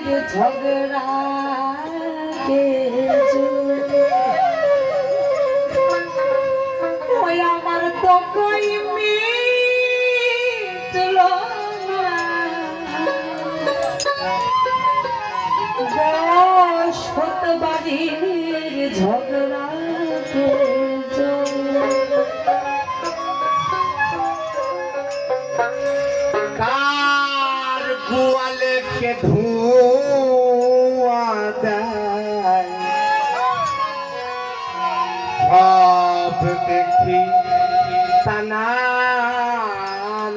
ঝগড়া কে ওই আমার তো কই মিটল বসত বাড়ির ঝগড়া কে কার গোয়ালে কে ধোঁয়া দেয় সব দেখি তানা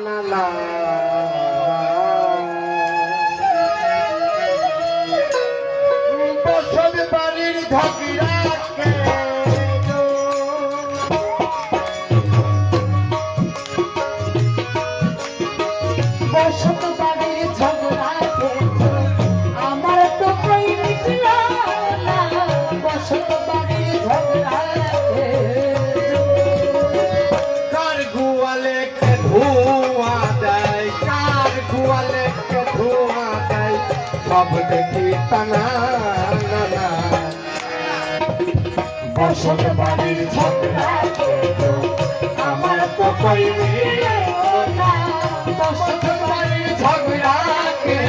নানা বসত বাড়ির ঝগড়া কে বসত বাড়ির ঝগড়া আমার তো কই মিটল না বসত বাড়ির ঝগড়া কার গোয়ালে কে ধোঁয়া দেয় কার গোয়ালে কে ধোঁয়া দেয় সব দেখি তানা নানা বসত বাড়ির ঝগড়া আমার তো কই মিটল না বসত বাড়ির ঝগড়া কে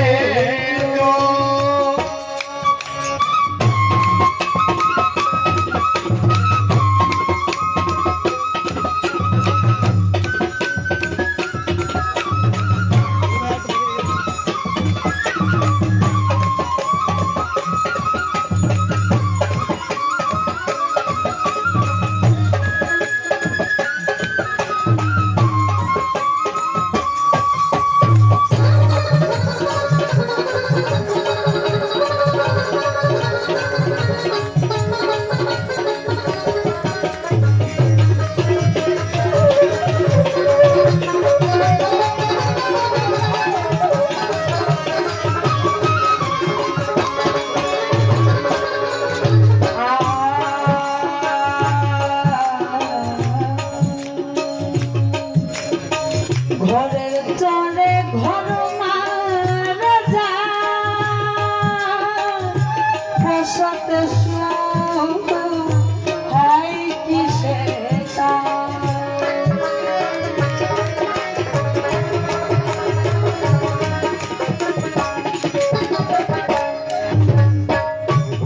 ঘরের চলে ঘর মারা যায় বসত হয় কিসে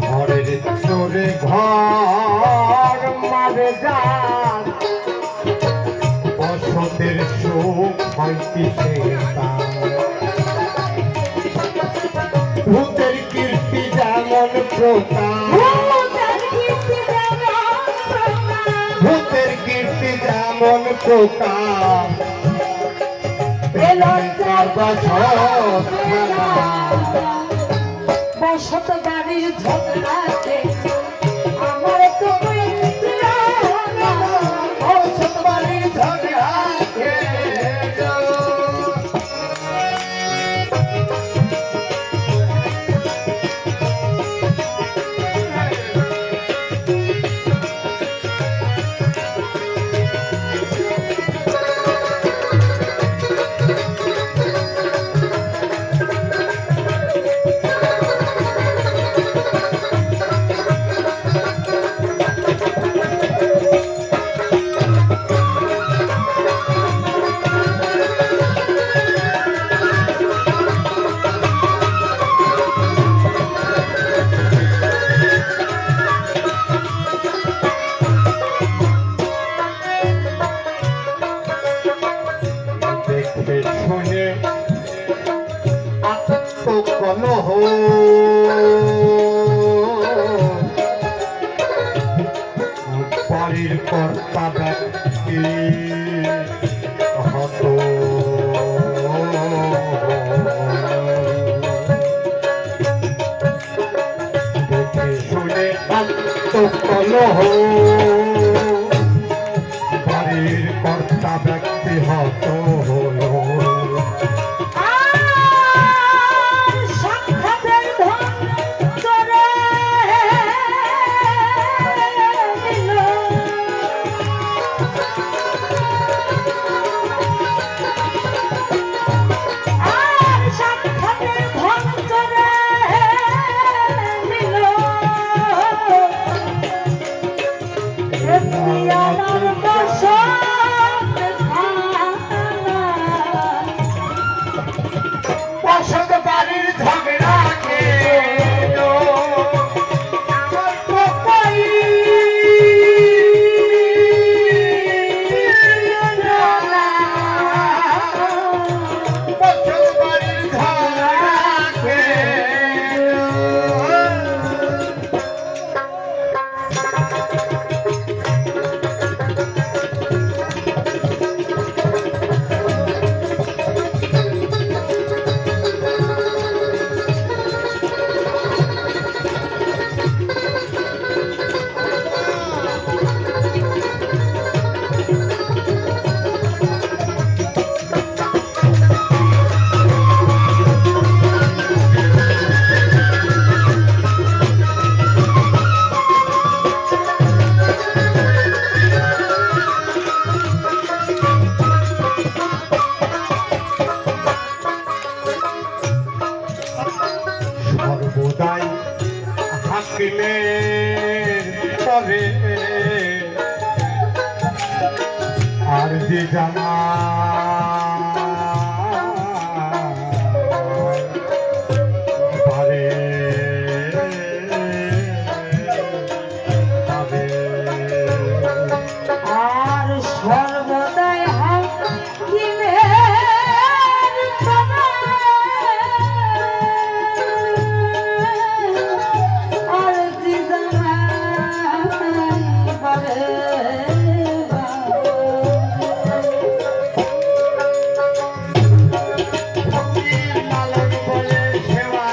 ঘরের চোরে ঘর মারে যান বসতের সুখ হয় কিসে ভূতের কীর্তি যেমন প্রকাশ ভূতের কীর্তি যেমন প্রকাশ বসত বাড়ির ঝগড়াতে আমার তো কই মিটল না বসত বাড়ির ঝগড়া শুনে আত্মকলহ বাড়ির কর্তা ব্যক্তি হত দেখে শুনে আত্মকলহ বাড়ির কর্তা ব্যক্তি হত হলো আর সাক্ষাতের ধন চরে সর্বদাই হাসিলে তবে আর যে জানা পারে পাবে আর সর্বদাই হাকিমে আর দিদামাই পাবে লালন বলে সেবা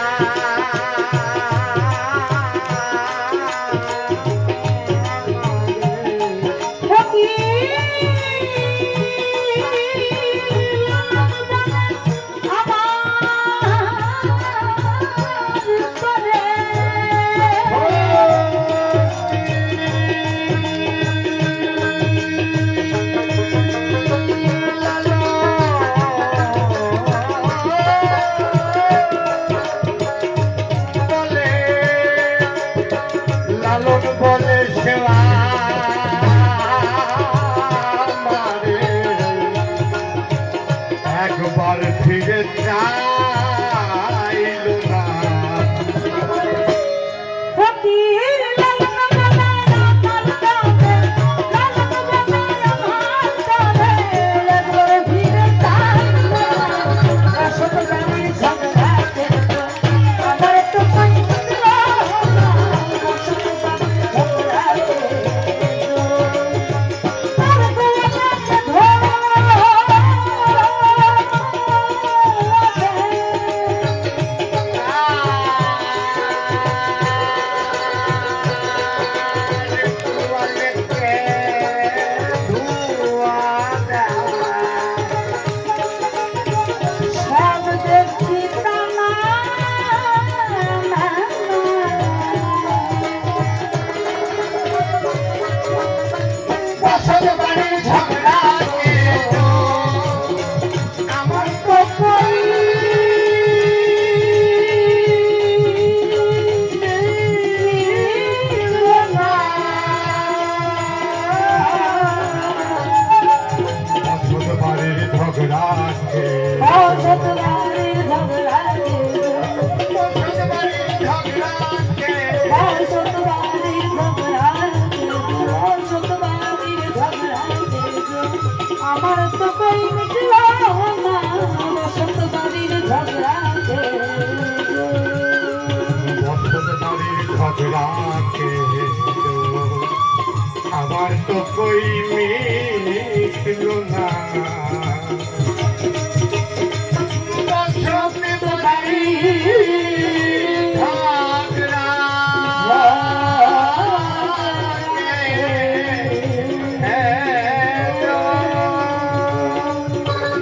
লালন বলে সেবা মারে একবার ফিরে চাইল না আমার তো কই মিটলো না বসন্ত বাড়ির ঝগড়া আমার তো কই মিটল না